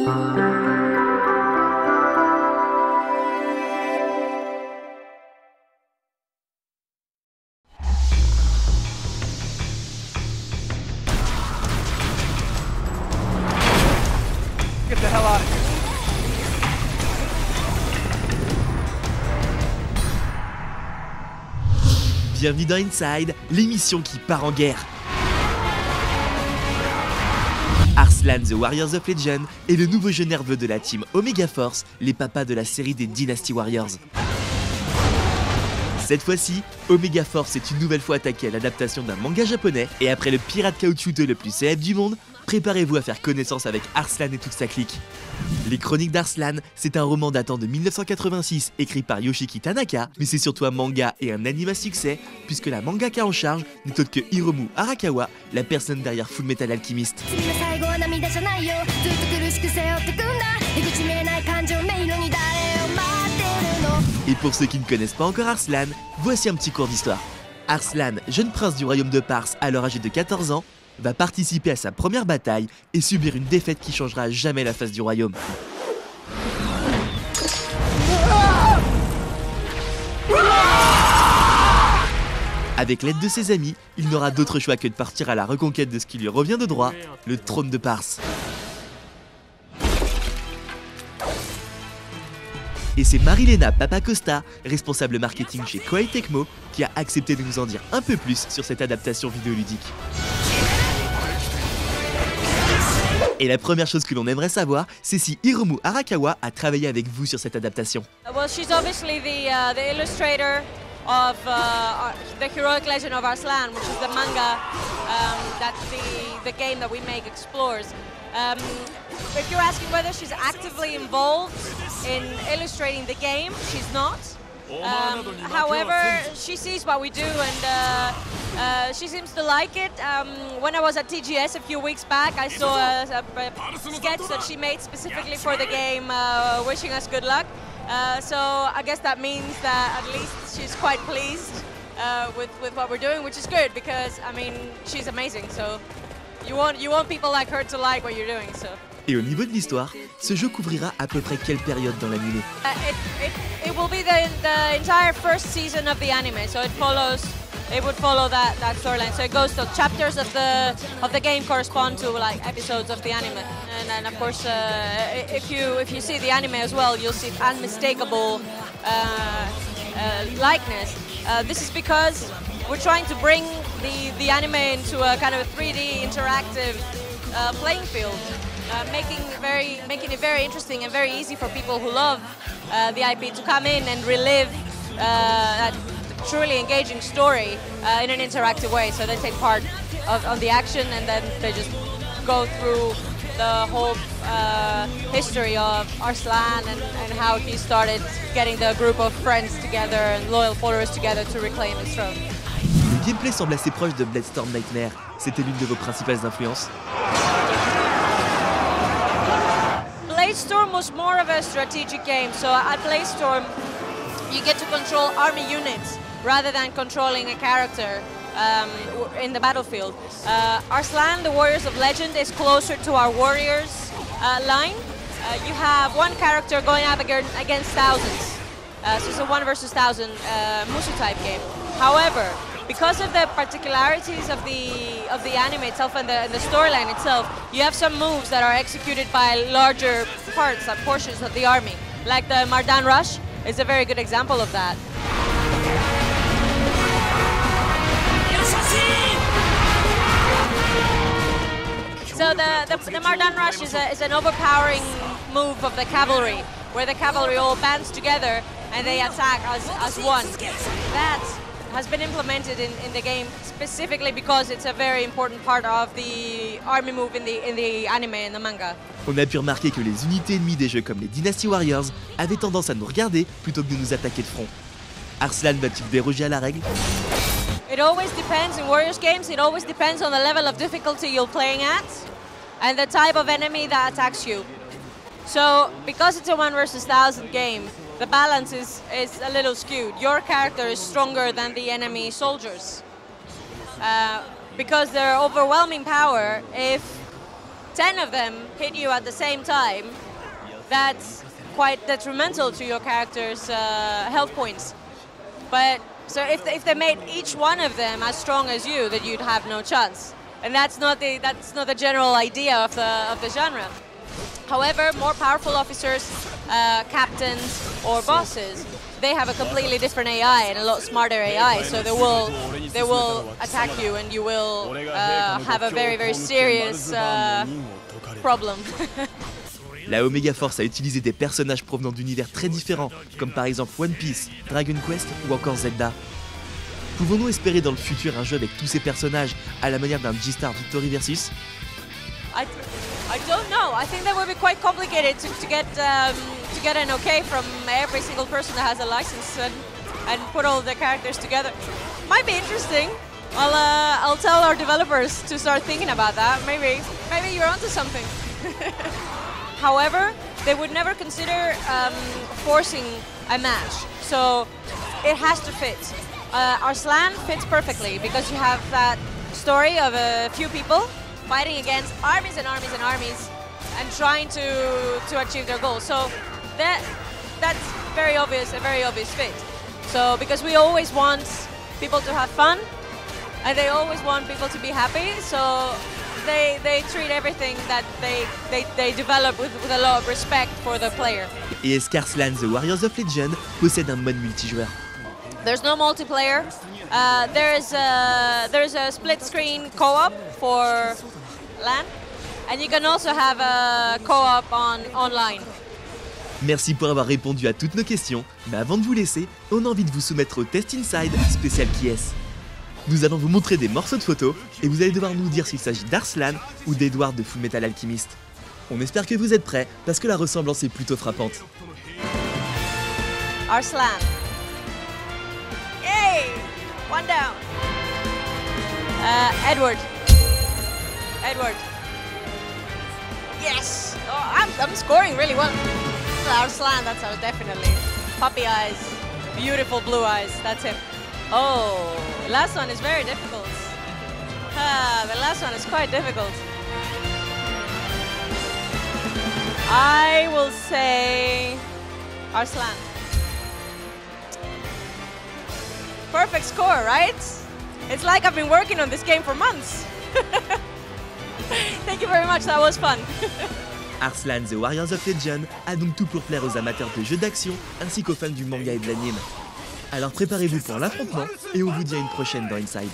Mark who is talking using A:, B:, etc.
A: Get the hell out of here.
B: Bienvenue dans Inside, l'émission qui part en guerre. Arslan The Warriors of Legend est le nouveau jeu nerveux de la team Omega Force, les papas de la série des Dynasty Warriors. Cette fois-ci, Omega Force est une nouvelle fois attaqué à l'adaptation d'un manga japonais, et après le pirate caoutchouteux le plus célèbre du monde, préparez-vous à faire connaissance avec Arslan et toute sa clique. Les Chroniques d'Arslan, c'est un roman datant de 1986 écrit par Yoshiki Tanaka, mais c'est surtout un manga et un anime à succès, puisque la mangaka en charge n'est autre que Hiromu Arakawa, la personne derrière Fullmetal Alchemist. Et pour ceux qui ne connaissent pas encore Arslan, voici un petit cours d'histoire. Arslan, jeune prince du royaume de Pars alors âgé de 14 ans, va participer à sa première bataille et subir une défaite qui changera à jamais la face du royaume. Avec l'aide de ses amis, il n'aura d'autre choix que de partir à la reconquête de ce qui lui revient de droit, le trône de Pars. Et c'est Marilena Papacosta, responsable marketing chez Koei Tecmo, qui a accepté de nous en dire un peu plus sur cette adaptation vidéoludique. Et la première chose que l'on aimerait savoir, c'est si Hiromu Arakawa a travaillé avec vous sur cette adaptation.
C: Well, she's obviously the illustrator of the heroic legend of Arslan, which is the manga that the game that we make explores. If you're asking whether she's actively involved in illustrating the game, she's not. However, she sees what we do and she seems to like it. When I was at TGS a few weeks back, I saw a sketch that she made specifically for the game, wishing us good luck. So I guess that means that at least she's quite pleased with what we're doing, which is good because, I mean, she's amazing. So you want people like her to like what you're doing. So.
B: Et au niveau de l'histoire, ce jeu couvrira à peu près quelle période dans l'anime?
C: It will be the entire first season of the anime, so it would follow that storyline. So it goes to chapters of the game correspond to like episodes of the anime, and then of course if you see the anime as well, you'll see unmistakable likeness. This is because we're trying to bring the anime into a kind of a 3D interactive playing field. Making it very interesting and very easy for people who love the IP to come in and relive that truly engaging story in an interactive way. So they take part of the action and then they just go through the whole history of Arslan and how he started getting the group of friends together and loyal followers together to reclaim his throne.
B: Le gameplay semble assez proche de Bloodstorm Nightmare. C'était l'une de vos principales influences?
C: Bladestorm was more of a strategic game, so at Bladestorm you get to control army units rather than controlling a character in the battlefield. Arslan, the Warriors of Legend, is closer to our Warriors line. You have one character going up against thousands, so it's a 1 versus 1,000 Musu type game. However, because of the particularities of the anime itself and the storyline itself, you have some moves that are executed by larger parts, portions of the army. Like the Mardan Rush is a very good example of that. So the Mardan Rush is an overpowering move of the cavalry, where the cavalry all bands together and they attack as one. That has been implemented in the game specifically because it's a very important part of the army move in the anime and the manga.
B: On a pu remarquer que les unités ennemies des jeux comme les Dynasty Warriors avaient tendance à nous regarder plutôt que de nous attaquer de front. Arslan va-t-il déroger à la règle?
C: It always depends in Warriors games, it always depends on the level of difficulty you're playing at and the type of enemy that attacks you. So, because it's a 1 versus 1,000 game, the balance is a little skewed. Your character is stronger than the enemy soldiers because they're overwhelming power. If 10 of them hit you at the same time, that's quite detrimental to your character's health points. But so if they made each one of them as strong as you, then you'd have no chance. And that's not the general idea of the genre. However, more powerful officers, captains, or bosses, they have a completely different AI and a lot smarter AI, so they will attack you and you will have a very, very serious problem.
B: La Omega Force a utilisé des personnages provenant d'univers très différents, comme par exemple One Piece, Dragon Quest ou encore Zelda. Pouvons-nous espérer dans le futur un jeu avec tous ces personnages à la manière d'un G-Star Victory Versus?
C: I don't know. I think that would be quite complicated to get an okay from every single person that has a license and put all the characters together. Might be interesting. I'll tell our developers to start thinking about that. Maybe you're onto something. However, they would never consider forcing a match, so it has to fit. Arslan fits perfectly because you have that story of a few people fighting against armies and armies and armies and trying to achieve their goals. So that's very obvious, a very obvious fit. So because we always want people to have fun and they always want people to be happy, so they treat everything that they develop with a lot of respect for the player.
B: Et est-ce qu'Arslan The Warriors of Legend possède un mode multijoueur?
C: There's no multiplayer. There's a split screen co-op for LAN, and you can also have a co-op online.
B: Merci pour avoir répondu à toutes nos questions, mais avant de vous laisser, on a envie de vous soumettre au Test Inside spécial qui est-ce. Nous allons vous montrer des morceaux de photos et vous allez devoir nous dire s'il s'agit d'Arslan ou d'Edward de Fullmetal Alchemist. On espère que vous êtes prêts parce que la ressemblance est plutôt frappante.
C: Arslan. Yay! One down. Edward. Yes! Oh, I'm scoring really well. Arslan, that's definitely. Puppy eyes. Beautiful blue eyes. That's him. Oh, the last one is very difficult. The last one is quite difficult. I will say Arslan. Perfect score, right? It's like I've been working on this game for months. Thank you very much, that was fun.
B: Arslan The Warriors of Legend a donc tout pour plaire aux amateurs de jeux d'action ainsi qu'aux fans du manga et de l'anime. Alors préparez-vous pour l'affrontement et on vous dit à une prochaine dans Inside.